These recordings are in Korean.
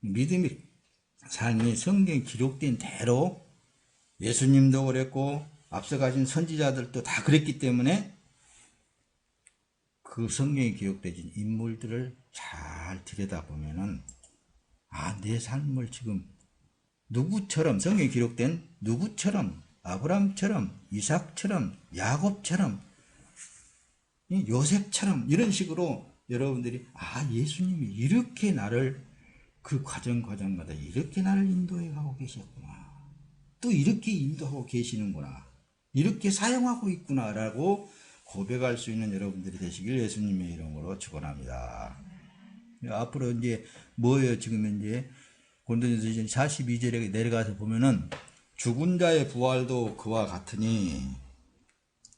믿음의 삶이 성경에 기록된 대로 예수님도 그랬고 앞서 가신 선지자들도 다 그랬기 때문에 그 성경에 기록되진 인물들을 잘 들여다보면은 내 삶을 지금 누구처럼 성경에 기록된 누구처럼 아브라함처럼 이삭처럼 야곱처럼 요셉처럼 이런 식으로 여러분들이 예수님이 이렇게 나를 그 과정마다 이렇게 나를 인도해 가고 계셨구나. 또 이렇게 인도하고 계시는구나. 이렇게 사용하고 있구나 라고 고백할 수 있는 여러분들이 되시길 예수님의 이름으로 축원합니다. 앞으로 이제 뭐예요? 지금 이제 고린도전서 42절에 내려가서 보면은 죽은 자의 부활도 그와 같으니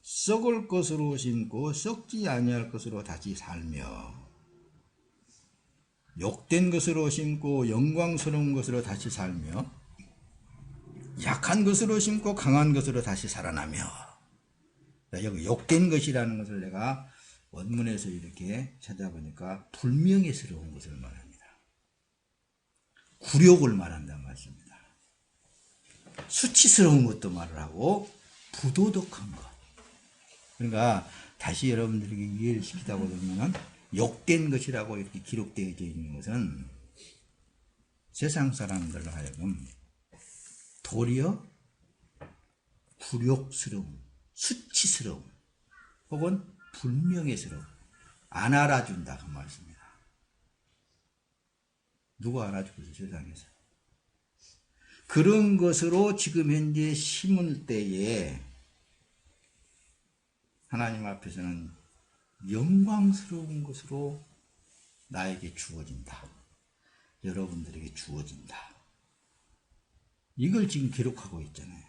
썩을 것으로 심고 썩지 아니할 것으로 다시 살며 욕된 것으로 심고 영광스러운 것으로 다시 살며 약한 것으로 심고 강한 것으로 다시 살아나며. 여기 욕된 것이라는 것을 내가 원문에서 이렇게 찾아보니까 불명예스러운 것을 말합니다. 굴욕을 말한다는 말씀입니다. 수치스러운 것도 말을 하고 부도덕한 것. 그러니까 다시 여러분들에게 이해를 시키다 보면은 욕된 것이라고 이렇게 기록되어 있는 것은 세상 사람들로 하여금 도리어 굴욕스러움, 수치스러움 혹은 불명예스러움, 안 알아준다 그 말씀입니다. 누가 알아주겠어요? 세상에서. 그런 것으로 지금 현재 심을 때에 하나님 앞에서는 영광스러운 것으로 나에게 주어진다. 여러분들에게 주어진다. 이걸 지금 기록하고 있잖아요.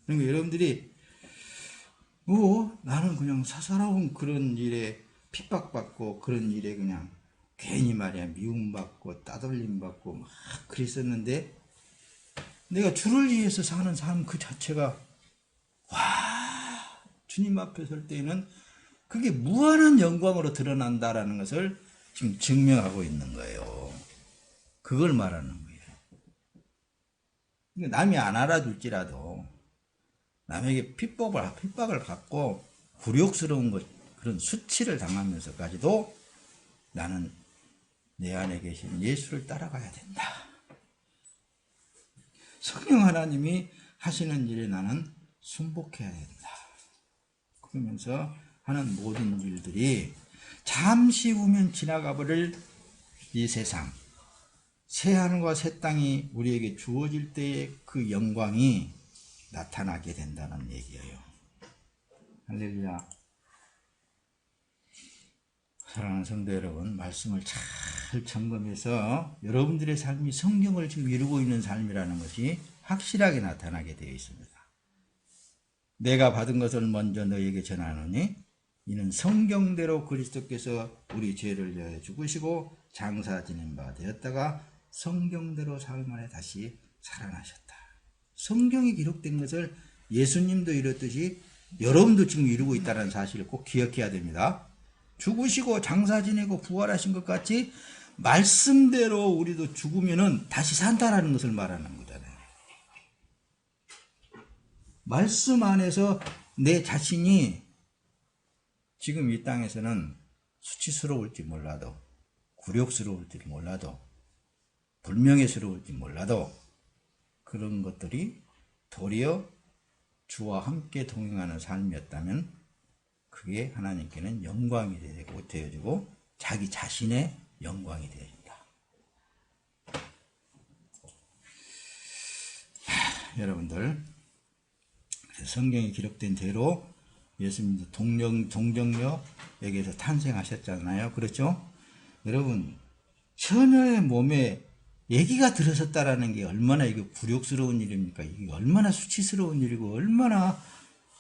그러니까 여러분들이 나는 그냥 사사로운 그런 일에 핍박받고 그런 일에 그냥 괜히 말이야 미움받고 따돌림받고 막 그랬었는데 내가 주를 위해서 사는 삶 그 자체가 주님 앞에 설 때에는 그게 무한한 영광으로 드러난다라는 것을 지금 증명하고 있는 거예요. 그걸 말하는 거예요. 남이 안 알아줄지라도 남에게 핍박을 받고 굴욕스러운 것, 그런 수치를 당하면서까지도 나는 내 안에 계신 예수를 따라가야 된다. 성령 하나님이 하시는 일에 나는 순복해야 된다. 그러면서 하는 모든 일들이 잠시 후면 지나가 버릴 이 세상, 새 하늘과 새 땅이 우리에게 주어질 때의 그 영광이 나타나게 된다는 얘기예요. 할렐루야. 사랑하는 성도 여러분, 말씀을 잘 점검해서 여러분들의 삶이 성경을 지금 이루고 있는 삶이라는 것이 확실하게 나타나게 되어 있습니다. 내가 받은 것을 먼저 너희에게 전하노니 이는 성경대로 그리스도께서 우리 죄를 위하여 죽으시고 장사 지낸 바 되었다가 성경대로 사흘 만에 다시 살아나셨다. 성경이 기록된 것을 예수님도 이뤘듯이 여러분도 지금 이루고 있다는 사실을 꼭 기억해야 됩니다. 죽으시고 장사 지내고 부활하신 것 같이 말씀대로 우리도 죽으면은 다시 산다라는 것을 말하는 거잖아요. 말씀 안에서 내 자신이 지금 이 땅에서는 수치스러울지 몰라도 굴욕스러울지 몰라도 불명예스러울지 몰라도 그런 것들이 도리어 주와 함께 동행하는 삶이었다면 그게 하나님께는 영광이 되어지고 자기 자신의 영광이 되어진다. 여러분들, 성경에 기록된 대로 예수님도 동정녀에게서 탄생하셨잖아요. 그렇죠? 여러분, 처녀의 몸에 아기가 들어섰다라는 게 얼마나 이게 굴욕스러운 일입니까? 이게 얼마나 수치스러운 일이고 얼마나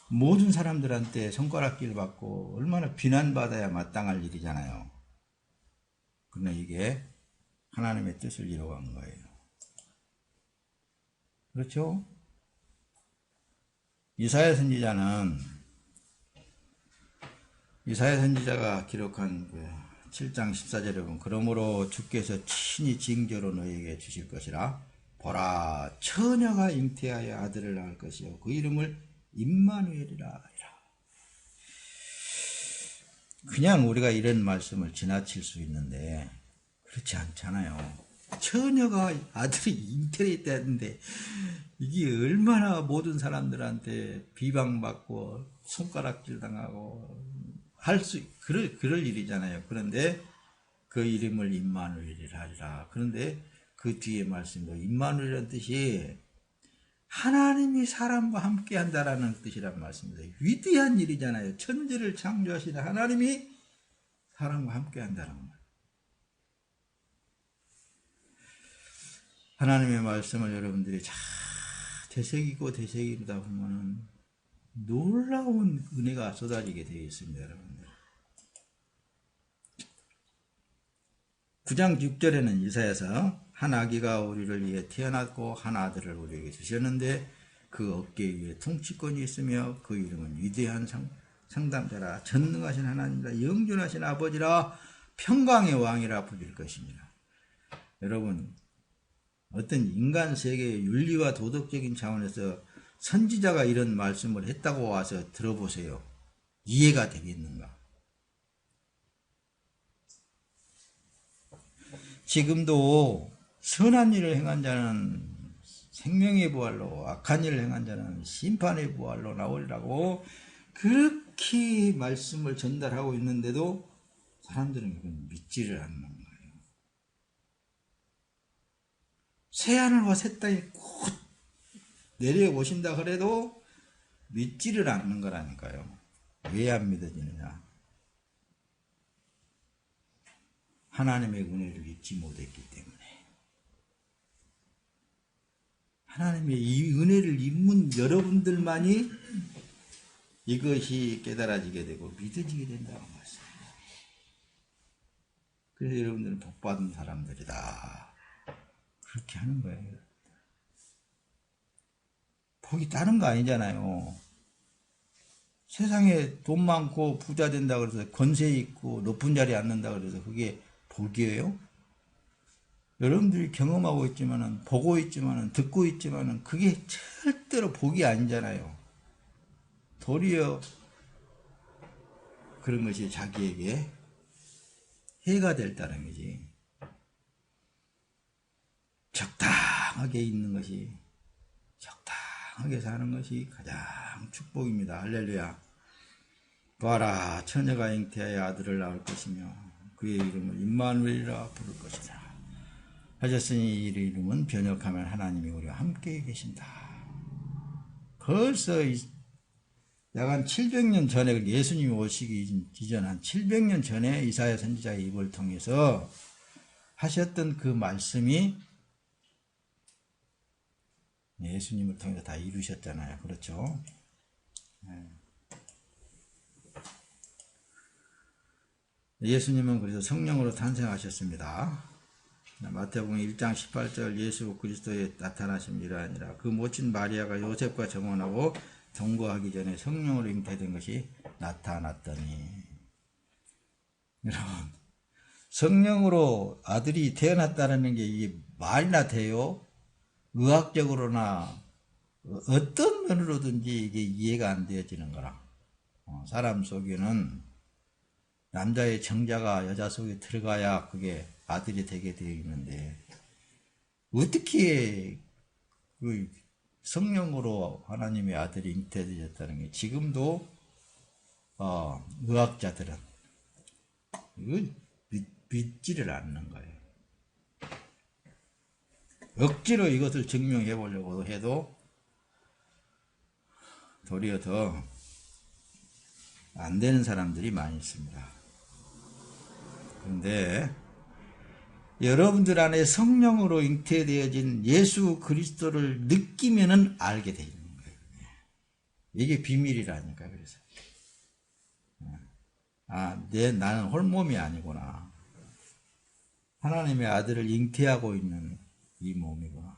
모든 사람들한테 손가락질 받고 얼마나 비난받아야 마땅할 일이잖아요. 그러나 이게 하나님의 뜻을 이루어간 거예요. 그렇죠? 이사야 선지자가 기록한 7장 14절에 보면 그러므로 주께서 친히 징조로 너에게 주실 것이라. 보라, 처녀가 잉태하여 아들을 낳을 것이요 그 이름을 임마누엘이라. 그냥 우리가 이런 말씀을 지나칠 수 있는데 그렇지 않잖아요. 처녀가 아들이 잉태를 했다는데 이게 얼마나 모든 사람들한테 비방받고 손가락질 당하고 그럴 일이잖아요. 그런데 그 이름을 임마누엘이라 하리라. 그런데 그 뒤에 말씀도 임마누엘이라는 뜻이 하나님이 사람과 함께 한다라는 뜻이란 말씀입니다. 위대한 일이잖아요. 천지를 창조하신 하나님이 사람과 함께 한다는 말. 하나님의 말씀을 여러분들이 잘 되새기고 되새기다 보면은 놀라운 은혜가 쏟아지게 되어 있습니다, 여러분들. 9장 6절에는 이사야서 한 아기가 우리를 위해 태어났고 한 아들을 우리에게 주셨는데 그 어깨 위에 통치권이 있으며 그 이름은 위대한 상담자라 전능하신 하나님이라 영존하신 아버지라 평강의 왕이라 부를 것입니다. 여러분, 어떤 인간 세계의 윤리와 도덕적인 차원에서 선지자가 이런 말씀을 했다고 와서 들어보세요. 이해가 되겠는가? 지금도 선한 일을 행한 자는 생명의 부활로, 악한 일을 행한 자는 심판의 부활로 나오리라고 그렇게 말씀을 전달하고 있는데도 사람들은 그건 믿지를 않는 거예요. 새하늘과 새 땅이 곧 내려오신다 그래도 믿지를 않는 거라니까요. 왜 안 믿어지느냐? 하나님의 은혜를 잊지 못했기 때문에. 하나님의 이 은혜를 입은 여러분들만이 이것이 깨달아지게 되고 믿어지게 된다는 말씀입니다. 그래서 여러분들은 복받은 사람들이다. 그렇게 하는 거예요. 복이 다른 거 아니잖아요. 세상에 돈 많고 부자 된다 그래서 권세 있고 높은 자리에 앉는다 그래서 그게 복이에요? 여러분들이 경험하고 있지만은, 보고 있지만은, 듣고 있지만은, 그게 절대로 복이 아니잖아요. 도리어 그런 것이 자기에게 해가 됐다는 거지. 적당하게 있는 것이, 적당하게 사는 것이 가장 축복입니다. 할렐루야. 봐라, 처녀가 잉태하여 아들을 낳을 것이며 그의 이름을 임마누엘이라 부를 것이다. 하셨으니 이 이름은 번역하면 하나님이 우리와 함께 계신다. 벌써 약 한 700년 전에, 예수님이 오시기 이전 한 700년 전에 이사야 선지자의 입을 통해서 하셨던 그 말씀이 예수님을 통해서 다 이루셨잖아요. 그렇죠? 예수님은 그래서 성령으로 탄생하셨습니다. 마태복음 1장 18절 예수 그리스도의 나타나심이 이러하니라. 그 모친 마리아가 요셉과 정혼하고 동거하기 전에 성령으로 잉태된 것이 나타났더니. 여러분, 성령으로 아들이 태어났다는 게 이게 말이나 돼요? 의학적으로나 어떤 면으로든지 이게 이해가 안 되어지는 거라. 사람 속에는 남자의 정자가 여자 속에 들어가야 그게 아들이 되게 되어 있는데 어떻게 그 성령으로 하나님의 아들이 잉태되셨다는 게 지금도 의학자들은 이거 믿지를 않는 거예요. 억지로 이것을 증명해 보려고 해도 도리어 더 안 되는 사람들이 많이 있습니다. 그런데 여러분들 안에 성령으로 잉태되어진 예수 그리스도를 느끼면은 알게 되는 거예요. 이게 비밀이라니까. 그래서 나는 홀몸이 아니구나. 하나님의 아들을 잉태하고 있는 이 몸이구나.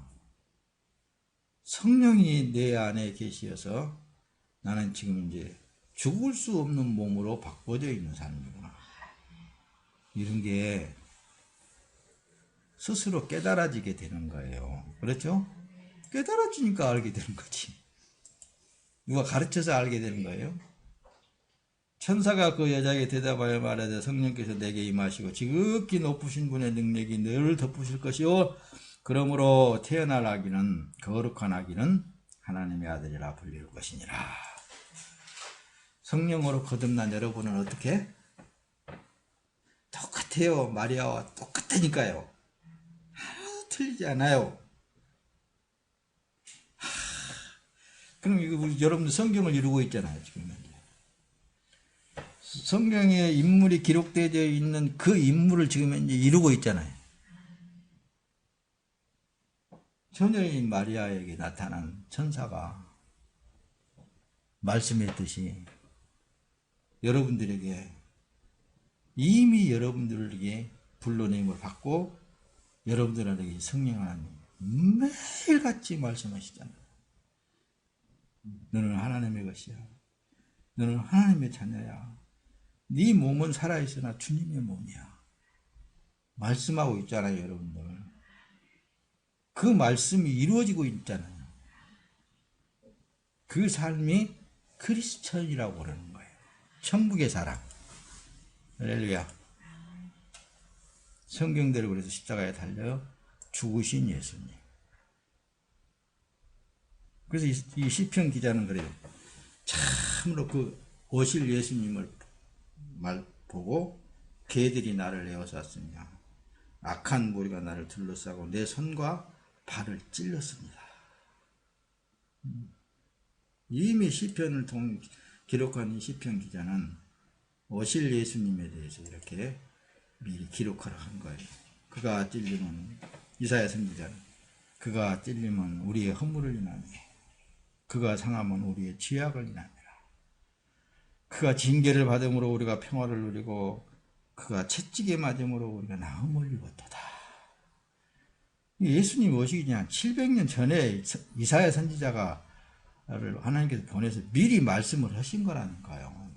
성령이 내 안에 계시어서 나는 지금 이제 죽을 수 없는 몸으로 바꿔져 있는 삶이구나. 이런 게 스스로 깨달아지게 되는 거예요. 그렇죠? 깨달아지니까 알게 되는 거지. 누가 가르쳐서 알게 되는 거예요. 천사가 그 여자에게 대답하여 말하되 성령께서 내게 임하시고 지극히 높으신 분의 능력이 너를 덮으실 것이요 그러므로 태어날 아기는 거룩한 아기는 하나님의 아들이라 불릴 것이니라. 성령으로 거듭난 여러분은 어떻게? 똑같아요. 마리아와 똑같다니까요. 하나도 틀리지 않아요. 그럼 이거 우리 여러분들 성경을 이루고 있잖아요. 지금 성경에 인물이 기록되어 있는 그 인물을 지금 이제 이루고 있잖아요. 처녀인 마리아에게 나타난 천사가 말씀했듯이 여러분들에게 이미 여러분들에게 불러냄을 받고 여러분들에게 성령 하나님 매일같이 말씀하시잖아요. 너는 하나님의 것이야. 너는 하나님의 자녀야. 네 몸은 살아있으나 주님의 몸이야. 말씀하고 있잖아요, 여러분들. 그 말씀이 이루어지고 있잖아요. 그 삶이 크리스천이라고 그러는 거예요. 천국의 사람. 할렐루야. 성경대로 그래서 십자가에 달려 죽으신 예수님. 그래서 이 시편 기자는 그래요. 참으로 그 오실 예수님을 보고 개들이 나를 에워쌌으며 악한 무리가 나를 둘러싸고 내 손과 발을 찔렀습니다. 이미 시편을 기록한 이 시편 기자는 오실 예수님에 대해서 이렇게 미리 기록하라 한 거예요. 그가 찔리면 이사야 선지자는 그가 찔리면 우리의 허물을 인하며 그가 상하면 우리의 죄악을 인하니라. 그가 징계를 받음으로 우리가 평화를 누리고 그가 채찍에 맞음으로 우리가 나음을 입었도다. 예수님 오시기 전 700년 전에 이사야 선지자가 하나님께서 보내서 미리 말씀을 하신 거라니까요.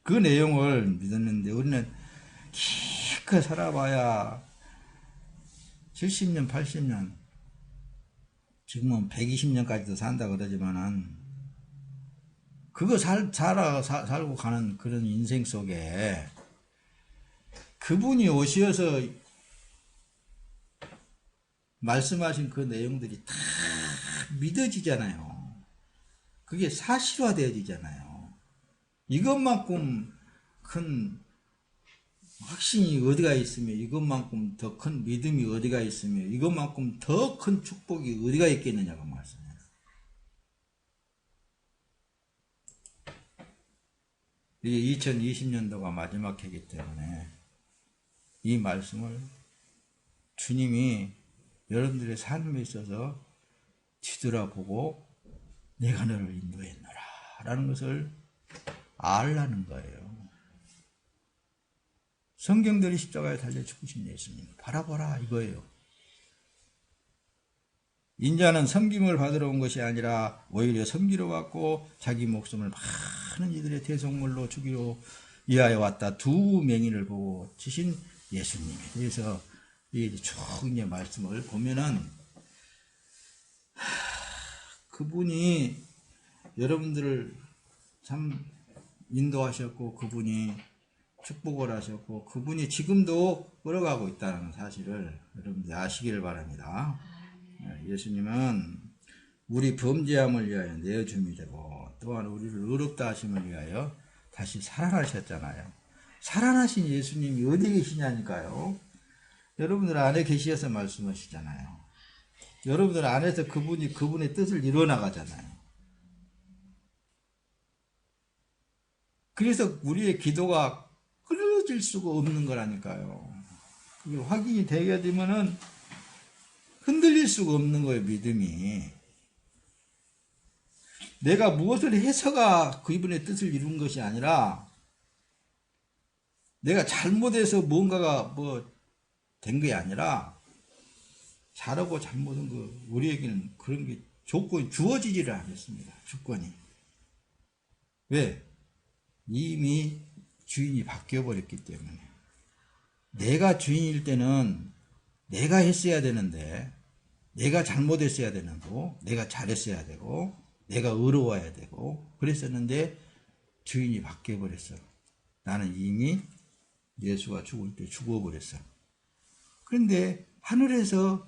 그 내용을 믿었는데 우리는 기껏 살아봐야 70년, 80년, 지금은 120년까지도 산다 그러지만은 그거 살고 가는 그런 인생 속에 그분이 오셔서 말씀하신 그 내용들이 다 믿어지잖아요. 그게 사실화되어지잖아요. 이것만큼 큰 확신이 어디가 있으며 이것만큼 더 큰 믿음이 어디가 있으며 이것만큼 더 큰 축복이 어디가 있겠느냐고 말씀해요. 이게 2020년도가 마지막 해이기 때문에 이 말씀을 주님이 여러분들의 삶에 있어서 뒤돌아보고 내가 너를 인도했노라 라는 것을 알라는 거예요. 성경들이 십자가에 달려 죽으신 예수님 바라보라 이거예요. 인자는 섬김을 받으러 온 것이 아니라 오히려 섬기러 왔고 자기 목숨을 많은 이들의 대속물로 주기로 위하여 왔다. 두 맹인을 보고 치신 예수님에 대해서 쭉 이제 말씀을 보면은 그분이 여러분들을 참 인도하셨고 그분이 축복을 하셨고 그분이 지금도 끌어가고 있다는 사실을 여러분들 아시기를 바랍니다. 예수님은 우리 범죄함을 위하여 내어줌이 되고 또한 우리를 의롭다 하심을 위하여 다시 살아나셨잖아요. 살아나신 예수님이 어디 계시냐니까요. 여러분들 안에 계시어서 말씀하시잖아요. 여러분들 안에서 그분의 뜻을 이루어나가잖아요. 그래서 우리의 기도가 끊어질 수가 없는 거라니까요. 그게 확인이 되게 되면은 흔들릴 수가 없는 거예요, 믿음이. 내가 무엇을 해서가 그분의 뜻을 이룬 것이 아니라 내가 잘못해서 뭔가가 된 게 아니라 잘하고 잘못한 거 우리에게는 그런 게 조건이 주어지지를 않았습니다. 주권이. 왜? 이미 주인이 바뀌어버렸기 때문에. 내가 주인일 때는 내가 했어야 되는데, 내가 잘못했어야 되는 거, 내가 잘했어야 되고, 내가 의로워야 되고, 그랬었는데 주인이 바뀌어버렸어. 나는 이미 예수가 죽을 때 죽어버렸어. 그런데 하늘에서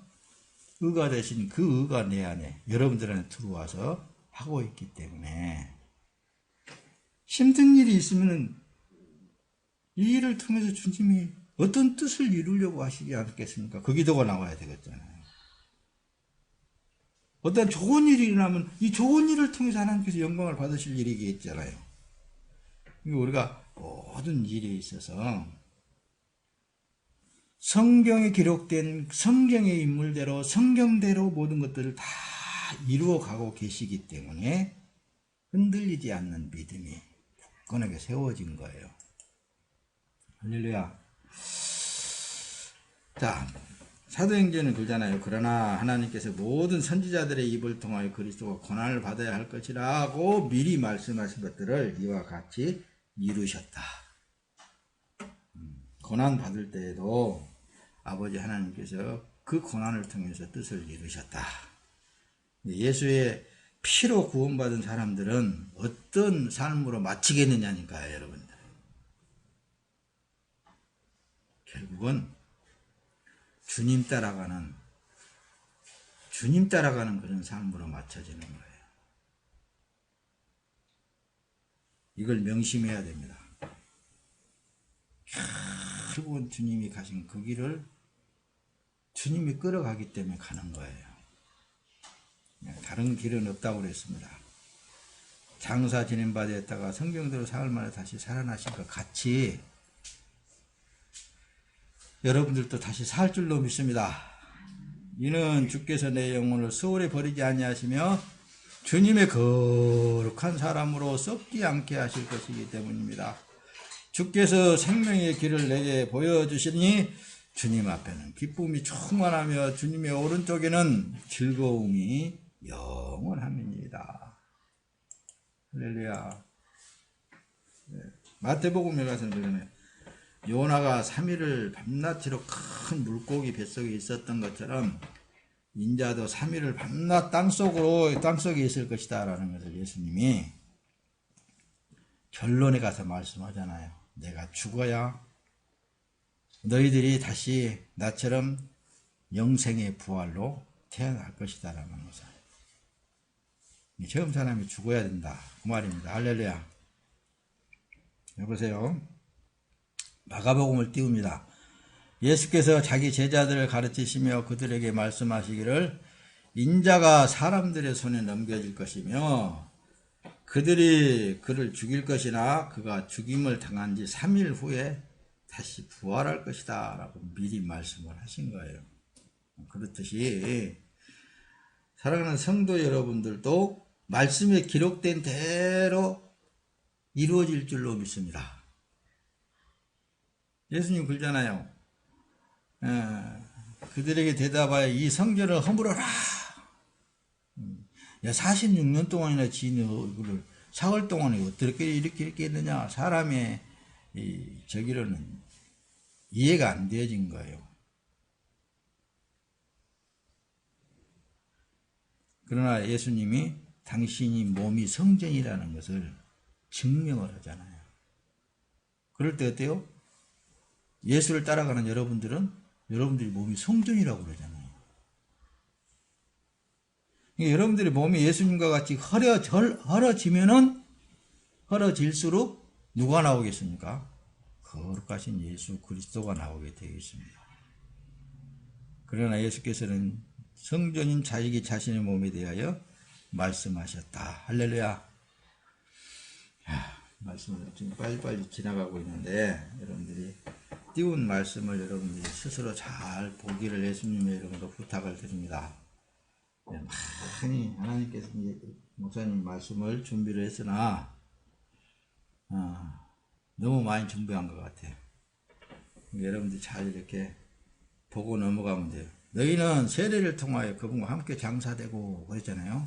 의가 되신 그 의가 내 안에, 여러분들 안에 들어와서 하고 있기 때문에 힘든 일이 있으면 이 일을 통해서 주님이 어떤 뜻을 이루려고 하시지 않겠습니까? 그 기도가 나와야 되겠잖아요. 어떤 좋은 일이 일어나면 이 좋은 일을 통해서 하나님께서 영광을 받으실 일이겠잖아요. 우리가 모든 일에 있어서 성경에 기록된 성경의 인물대로 성경대로 모든 것들을 다 이루어가고 계시기 때문에 흔들리지 않는 믿음이 굳건하게 세워진 거예요. 할렐루야. 자, 사도행전은 그러잖아요. 그러나 하나님께서 모든 선지자들의 입을 통하여 그리스도가 고난을 받아야 할 것이라고 미리 말씀하신 것들을 이와 같이 이루셨다. 고난 받을 때에도 아버지 하나님께서 그 고난을 통해서 뜻을 이루셨다. 예수의 피로 구원받은 사람들은 어떤 삶으로 마치겠느냐니까요, 여러분들. 결국은 주님 따라가는 그런 삶으로 맞춰지는 거예요. 이걸 명심해야 됩니다. 결국은 주님이 가신 그 길을 주님이 끌어가기 때문에 가는 거예요. 다른 길은 없다고 그랬습니다. 장사 지낸 바 되었다가 성경대로 사흘 만에 다시 살아나신 것 같이 여러분들도 다시 살 줄로 믿습니다. 이는 주께서 내 영혼을 소홀히 버리지 아니하시며 주님의 거룩한 사람으로 썩지 않게 하실 것이기 때문입니다. 주께서 생명의 길을 내게 보여주시니 주님 앞에는 기쁨이 충만하며 주님의 오른쪽에는 즐거움이 영원함입니다. 할렐루야. 마태복음에 가서는 그러네. 요나가 3일을 밤낮으로 큰 물고기 뱃속에 있었던 것처럼 인자도 3일을 밤낮 땅속에 있을 것이다 라는 것을 예수님이 결론에 가서 말씀하잖아요. 내가 죽어야 너희들이 다시 나처럼 영생의 부활로 태어날 것이다 라는 것을. 처음 사람이 죽어야 된다 그 말입니다. 할렐루야. 여보세요. 마가복음을 띄웁니다. 예수께서 자기 제자들을 가르치시며 그들에게 말씀하시기를 인자가 사람들의 손에 넘겨질 것이며 그들이 그를 죽일 것이나 그가 죽임을 당한 지 3일 후에 다시 부활할 것이다 라고 미리 말씀을 하신 거예요. 그렇듯이 사랑하는 성도 여러분들도 말씀에 기록된 대로 이루어질 줄로 믿습니다. 예수님 그러잖아요. 그들에게 대답하여 이 성전을 허물어라. 46년 동안이나 지은 얼굴을 사흘 동안에 어떻게 이렇게 했느냐. 사람의 저기로는 이해가 안 되어진 거예요. 그러나 예수님이 당신이 몸이 성전이라는 것을 증명을 하잖아요. 그럴 때 어때요? 예수를 따라가는 여러분들이 몸이 성전이라고 그러잖아요. 여러분들의 몸이 예수님과 같이 헐어질수록 누가 나오겠습니까? 거룩하신 예수 그리스도가 나오게 되어 있습니다. 그러나 예수께서는 성전인 자기 자신의 몸에 대하여 말씀하셨다. 할렐루야. 말씀을 지금 빨리빨리 지나가고 있는데 여러분들이 띄운 말씀을 여러분들이 스스로 잘 보기를 예수님의 이름으로 부탁을 드립니다. 많이 하나님께서 목사님 말씀을 준비를 했으나 너무 많이 준비한 것 같아요. 여러분들이 잘 이렇게 보고 넘어가면 돼요. 너희는 세례를 통하여 그분과 함께 장사되고 그랬잖아요.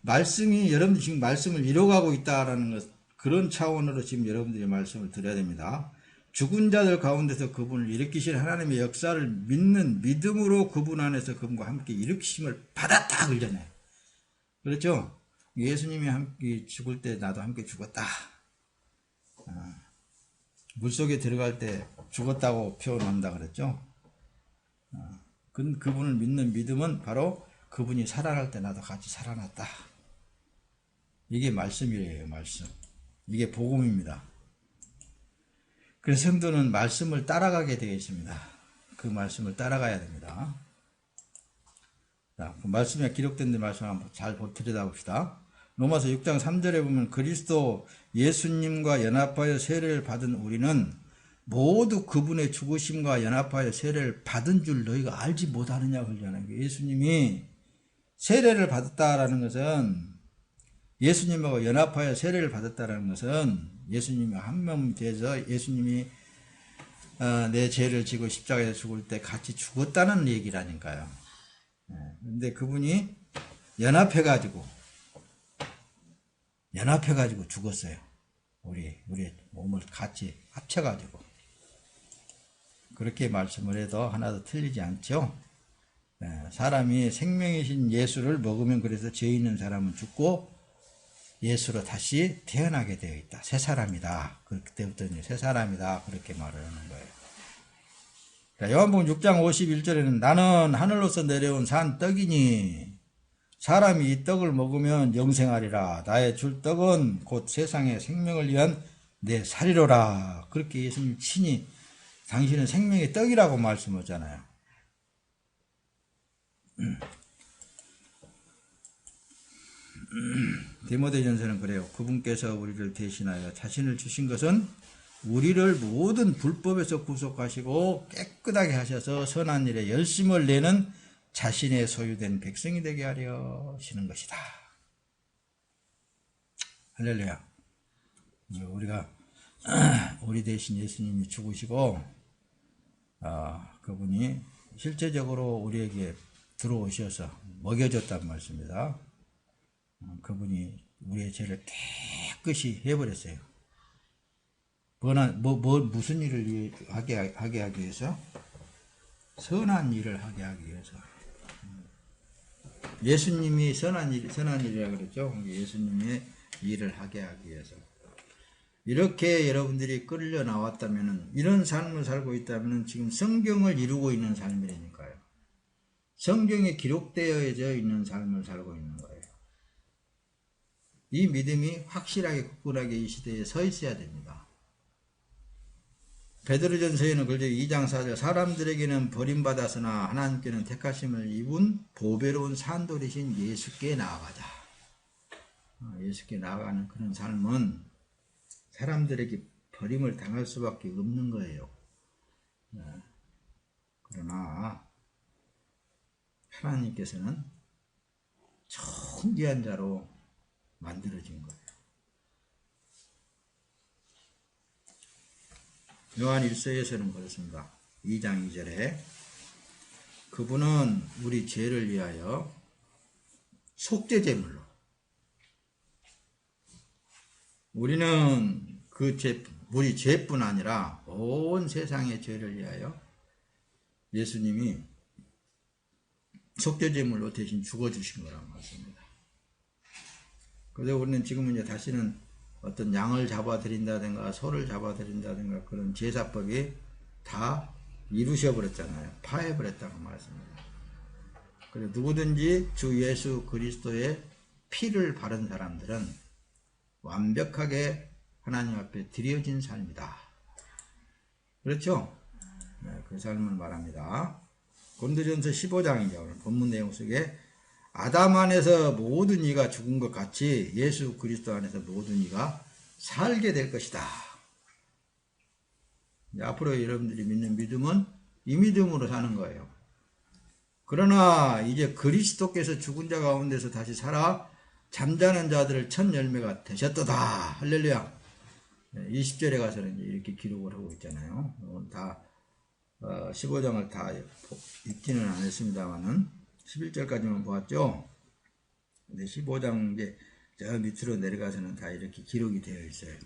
말씀이 여러분들이 지금 말씀을 이뤄가고 있다라는 것, 그런 차원으로 지금 여러분들이 말씀을 드려야 됩니다. 죽은 자들 가운데서 그분을 일으키신 하나님의 역사를 믿는 믿음으로 그분 안에서 그분과 함께 일으키심을 받았다 그러잖아요. 그렇죠? 예수님이 함께 죽을 때 나도 함께 죽었다. 물속에 들어갈 때 죽었다고 표현한다 그랬죠. 그분을 믿는 믿음은 바로 그분이 살아날 때 나도 같이 살아났다. 이게 말씀이에요. 말씀. 이게 복음입니다. 그래서 성도는 말씀을 따라가게 되어 있습니다. 그 말씀을 따라가야 됩니다. 자, 그 말씀에 기록된 말씀 한번 잘 들여다봅시다. 로마서 6장 3절에 보면 그리스도 예수님과 연합하여 세례를 받은 우리는 모두 그분의 죽으심과 연합하여 세례를 받은 줄 너희가 알지 못하느냐 그러잖아요. 예수님이 세례를 받았다라는 것은, 예수님하고 연합하여 세례를 받았다라는 것은 예수님이 한 명 돼서 예수님이 내 죄를 지고 십자가에 죽을 때 같이 죽었다는 얘기라니까요. 근데 그분이 연합해가지고 죽었어요. 우리 몸을 같이 합쳐가지고. 그렇게 말씀을 해도 하나도 틀리지 않죠. 사람이 생명이신 예수를 먹으면 그래서 죄 있는 사람은 죽고 예수로 다시 태어나게 되어 있다. 새 사람이다. 그때부터 이제 새 사람이다. 그렇게 말을 하는 거예요. 요한복음 6장 51절에는 나는 하늘로서 내려온 산 떡이니 사람이 이 떡을 먹으면 영생하리라. 나의 줄 떡은 곧 세상의 생명을 위한 내 살이로라. 그렇게 예수님 친히 당신은 생명의 떡이라고 말씀하잖아요. 디모데전서는 그래요. 그분께서 우리를 대신하여 자신을 주신 것은 우리를 모든 불법에서 구속하시고 깨끗하게 하셔서 선한 일에 열심을 내는 자신의 소유된 백성이 되게 하려 하시는 것이다. 할렐루야. 우리가 우리 대신 예수님이 죽으시고 그분이 실제적으로 우리에게 들어오셔서 먹여줬단 말씀입니다. 그분이 우리의 죄를 깨끗이 해버렸어요. 무슨 일을 하게 하기 위해서? 선한 일을 하게 하기 위해서. 예수님이 선한 일이라고 그랬죠. 예수님의 일을 하게 하기 위해서. 이렇게 여러분들이 끌려 나왔다면, 이런 삶을 살고 있다면 지금 성경을 이루고 있는 삶이라니까요. 성경에 기록되어져 있는 삶을 살고 있는 거예요. 이 믿음이 확실하게 굳건하게 이 시대에 서 있어야 됩니다. 베드로전서에는 그렇죠. 2장 4절 사람들에게는 버림받았으나 하나님께는 택하심을 입은 보배로운 산돌이신 예수께 나아가자. 예수께 나아가는 그런 삶은 사람들에게 버림을 당할 수밖에 없는 거예요. 그러나 하나님께서는 존귀한 자로 만들어진 거예요. 요한 1서에서는 그렇습니다. 2장 2절에 그분은 우리 죄를 위하여 속죄제물로, 우리는 우리 죄뿐 아니라 온 세상의 죄를 위하여 예수님이 속죄제물로 대신 죽어주신 거란 말씀입니다. 그래서 우리는 지금은 이제 다시는 어떤 양을 잡아드린다든가 소를 잡아드린다든가 그런 제사법이 다 이루셔버렸잖아요. 파해버렸다고 말씀입니다. 그래서 누구든지 주 예수 그리스도의 피를 바른 사람들은 완벽하게 하나님 앞에 드려진 삶이다. 그렇죠? 그 삶을 말합니다. 고린도전서 15장이죠. 오늘 본문 내용 속에 아담 안에서 모든 이가 죽은 것 같이 예수 그리스도 안에서 모든 이가 살게 될 것이다. 앞으로 여러분들이 믿는 믿음은 이 믿음으로 사는 거예요. 그러나 이제 그리스도께서 죽은 자 가운데서 다시 살아 잠자는 자들을 첫 열매가 되셨도다. 할렐루야. 20절에 가서는 이렇게 기록을 하고 있잖아요. 다 15장을 다 읽지는 않았습니다만은 11절까지만 보았죠. 근데 15장 이제 저 밑으로 내려가서는 다 이렇게 기록이 되어 있어요.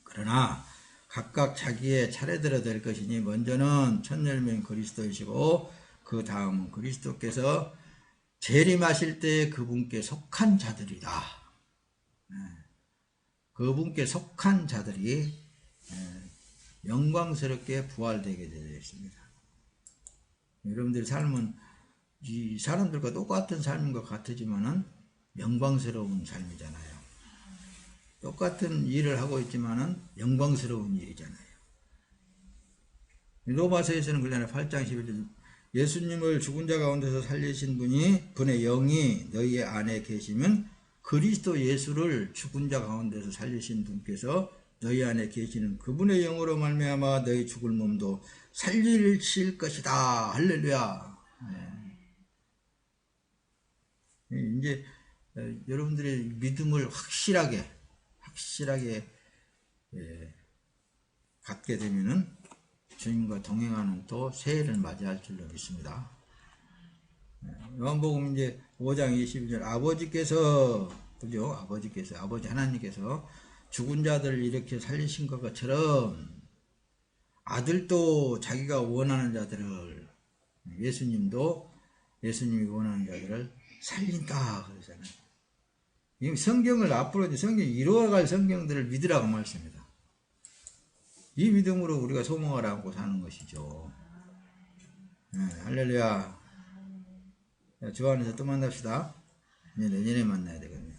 그러나 각각 자기의 차례대로 될 것이니 먼저는 첫 열매인 그리스도이시고 그 다음은 그리스도께서 재림하실 때 그분께 속한 자들이다. 그분께 속한 자들이 영광스럽게 부활되게 되어 있습니다. 여러분들의 삶은 이 사람들과 똑같은 삶인 것 같지만은 영광스러운 삶이잖아요. 똑같은 일을 하고 있지만은 영광스러운 일이잖아요. 로마서에서는 그러잖아요. 8장 11절 예수님을 죽은 자 가운데서 살리신 분의 영이 너희 안에 계시면 그리스도 예수를 죽은 자 가운데서 살리신 분께서 너희 안에 계시는 그분의 영으로 말미암아 너희 죽을 몸도 살리실 것이다. 할렐루야. 이제 여러분들의 믿음을 확실하게 갖게 되면은 주님과 동행하는 또 새해를 맞이할 줄로 믿습니다. 요한복음 이제 5장 22절 아버지 하나님께서 죽은 자들을 이렇게 살리신 것처럼 아들도 자기가 원하는 자들을 예수님이 원하는 자들을 살린다 그러잖아요. 이 성경을 앞으로 성경 이루어갈 성경들을 믿으라고 말씀입니다. 이 믿음으로 우리가 소망하라고 사는 것이죠. 할렐루야. 주 안에서 또 만납시다. 내년에 만나야 되거든요.